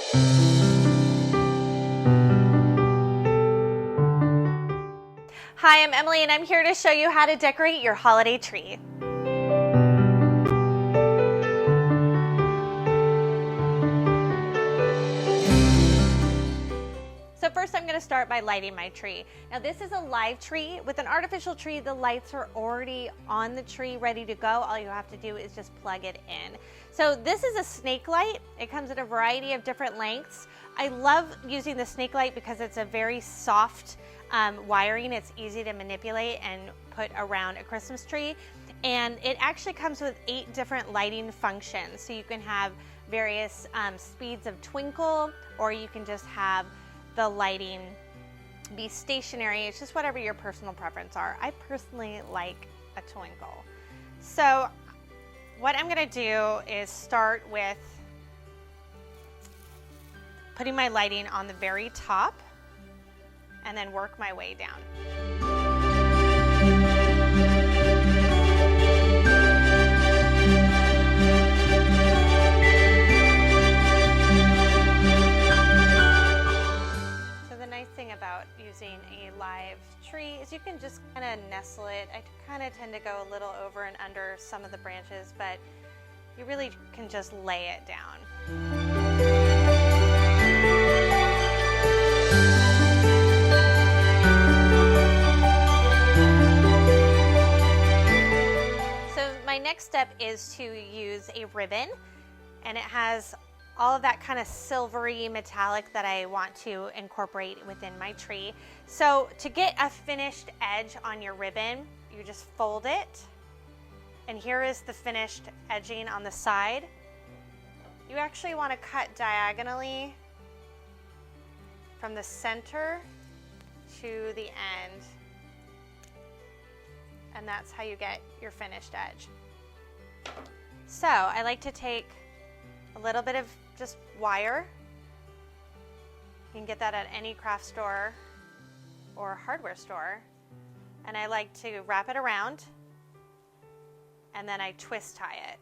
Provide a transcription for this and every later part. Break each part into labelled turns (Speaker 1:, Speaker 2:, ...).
Speaker 1: Hi, I'm Emily and I'm here to show you how to decorate your holiday tree. So first I'm going to start by lighting my tree. Now this is a live tree. With an artificial tree, the lights are already on the tree ready to go. All you have to do is just plug it in. So this is a snake light. It comes in a variety of different lengths. I love using the snake light because it's a very soft wiring. It's easy to manipulate and put around a Christmas tree. And it actually comes with 8 different lighting functions. So you can have various speeds of twinkle, or you can just have the lighting be stationary. It's just whatever your personal preference are. I personally like a twinkle. So what I'm gonna do is start with putting my lighting on the very top and then work my way down. About using a live tree is you can just kind of nestle it. I kind of tend to go a little over and under some of the branches, but you really can just lay it down. So my next step is to use a ribbon, and it has all of that kind of silvery metallic that I want to incorporate within my tree. So to get a finished edge on your ribbon, you just fold it, and here is the finished edging on the side. You actually want to cut diagonally from the center to the end, and that's how you get your finished edge. So I like to take a little bit of just wire. You can get that at any craft store or hardware store. And I like to wrap it around, and then I twist tie it.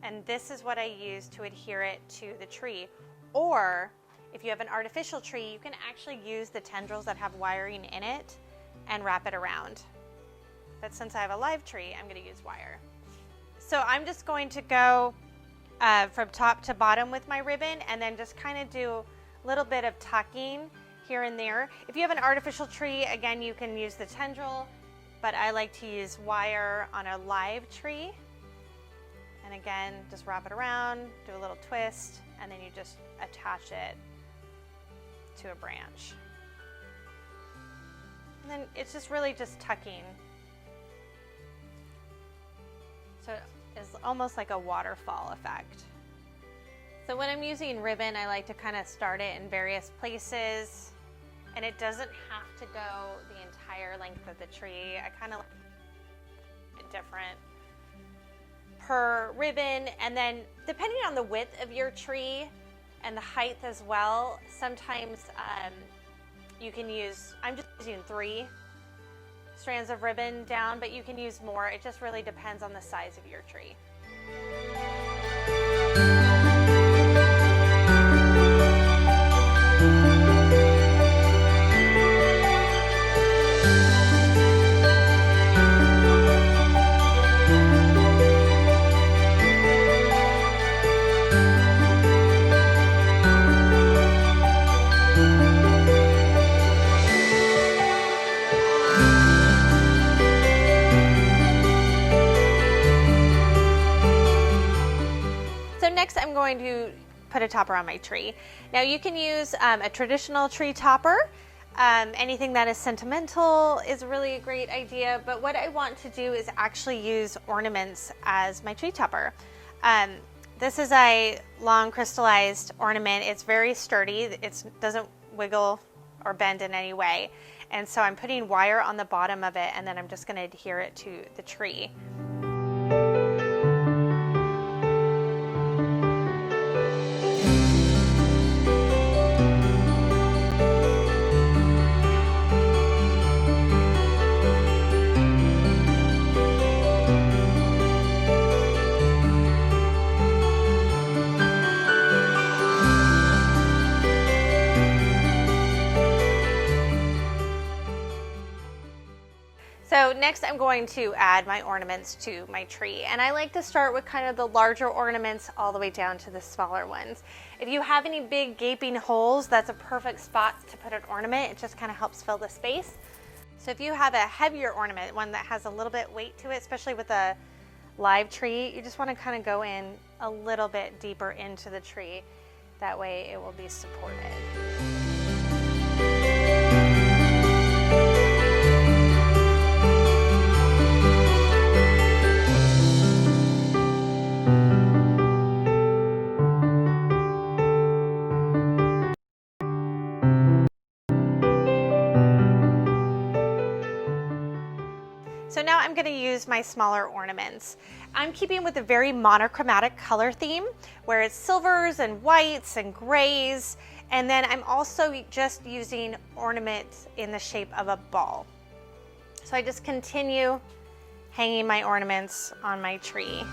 Speaker 1: And this is what I use to adhere it to the tree. Or if you have an artificial tree, you can actually use the tendrils that have wiring in it and wrap it around. But since I have a live tree, I'm going to use wire. So I'm just going to go from top to bottom with my ribbon, and then just kind of do a little bit of tucking here and there. If you have an artificial tree, again, you can use the tendril, but I like to use wire on a live tree. And again, just wrap it around, do a little twist, and then you just attach it to a branch. And then it's just really just tucking. So is almost like a waterfall effect. So when I'm using ribbon, I like to kind of start it in various places, and it doesn't have to go the entire length of the tree. I kind of like it different per ribbon, and then depending on the width of your tree and the height as well, sometimes you can use, I'm just using 3 strands of ribbon down, but you can use more. It just really depends on the size of your tree. Next, I'm going to put a topper on my tree. Now you can use a traditional tree topper. Anything that is sentimental is really a great idea, but what I want to do is actually use ornaments as my tree topper. This is a long crystallized ornament. It's very sturdy. It doesn't wiggle or bend in any way. And so I'm putting wire on the bottom of it, and then I'm just going to adhere it to the tree. next I'm going to add my ornaments to my tree, and I like to start with kind of the larger ornaments all the way down to the smaller ones. If you have any big gaping holes, that's a perfect spot to put an ornament. It just kind of helps fill the space. So if you have a heavier ornament, one that has a little bit weight to it, especially with a live tree, you just want to kind of go in a little bit deeper into the tree. That way it will be supported. So now I'm going to use my smaller ornaments. I'm keeping with a very monochromatic color theme where it's silvers and whites and grays, and then I'm also just using ornaments in the shape of a ball. So I just continue hanging my ornaments on my tree.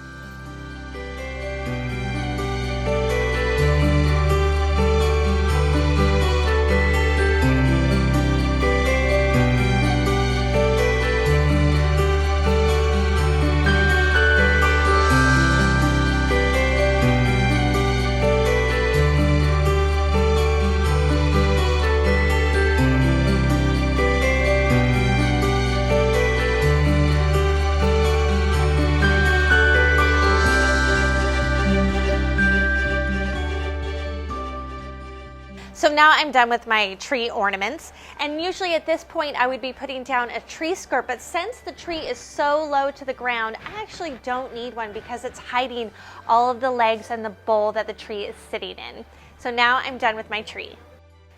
Speaker 1: So now I'm done with my tree ornaments, and usually at this point I would be putting down a tree skirt, but since the tree is so low to the ground, I actually don't need one because it's hiding all of the legs and the bowl that the tree is sitting in. So now I'm done with my tree.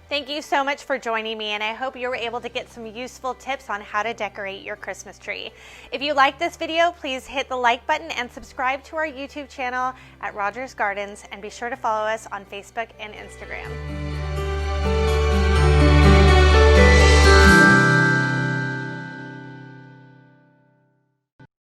Speaker 1: Thank you so much for joining me, and I hope you were able to get some useful tips on how to decorate your Christmas tree. If you like this video, please hit the like button and subscribe to our YouTube channel at Rogers Gardens, and be sure to follow us on Facebook and Instagram.